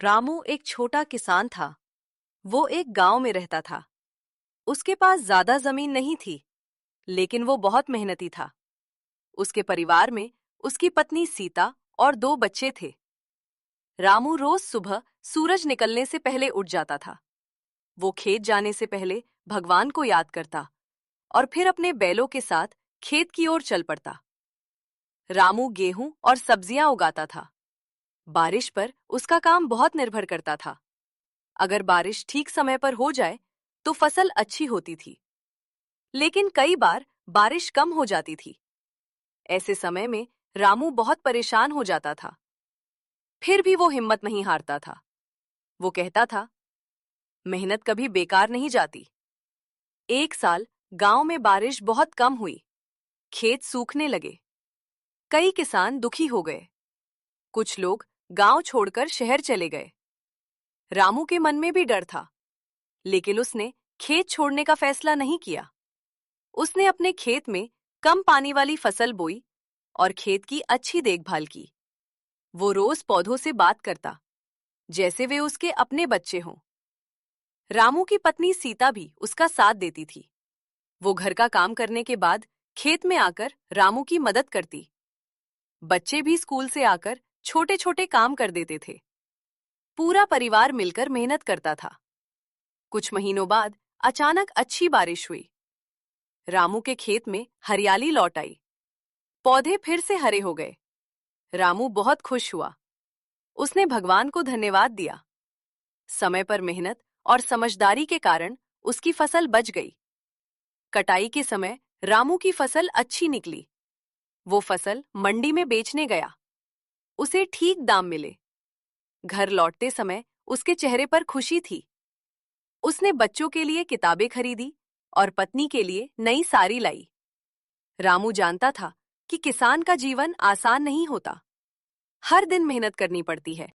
रामू एक छोटा किसान था। वो एक गांव में रहता था। उसके पास ज्यादा जमीन नहीं थी, लेकिन वो बहुत मेहनती था। उसके परिवार में उसकी पत्नी सीता और 2 बच्चे थे। रामू रोज सुबह सूरज निकलने से पहले उठ जाता था। वो खेत जाने से पहले भगवान को याद करता और फिर अपने बैलों के साथ खेत की ओर चल पड़ता। रामू गेहूं और सब्जियां उगाता था। बारिश पर उसका काम बहुत निर्भर करता था। अगर बारिश ठीक समय पर हो जाए तो फसल अच्छी होती थी, लेकिन कई बार बारिश कम हो जाती थी। ऐसे समय में रामू बहुत परेशान हो जाता था। फिर भी वो हिम्मत नहीं हारता था। वो कहता था, मेहनत कभी बेकार नहीं जाती। एक साल गांव में बारिश बहुत कम हुई। खेत सूखने लगे। कई किसान दुखी हो गए। कुछ लोग गांव छोड़कर शहर चले गए। रामू के मन में भी डर था, लेकिन उसने खेत छोड़ने का फैसला नहीं किया। उसने अपने खेत में कम पानी वाली फसल बोई और खेत की अच्छी देखभाल की। वो रोज पौधों से बात करता, जैसे वे उसके अपने बच्चे हों। रामू की पत्नी सीता भी उसका साथ देती थी। वो घर का काम करने के बाद खेत में आकर रामू की मदद करती। बच्चे भी स्कूल से आकर छोटे छोटे काम कर देते थे। पूरा परिवार मिलकर मेहनत करता था। कुछ महीनों बाद अचानक अच्छी बारिश हुई। रामू के खेत में हरियाली लौट आई। पौधे फिर से हरे हो गए। रामू बहुत खुश हुआ। उसने भगवान को धन्यवाद दिया। समय पर मेहनत और समझदारी के कारण उसकी फसल बच गई। कटाई के समय रामू की फसल अच्छी निकली। वो फसल मंडी में बेचने गया। उसे ठीक दाम मिले। घर लौटते समय उसके चेहरे पर खुशी थी। उसने बच्चों के लिए किताबें खरीदी और पत्नी के लिए नई साड़ी लाई। रामू जानता था कि किसान का जीवन आसान नहीं होता। हर दिन मेहनत करनी पड़ती है।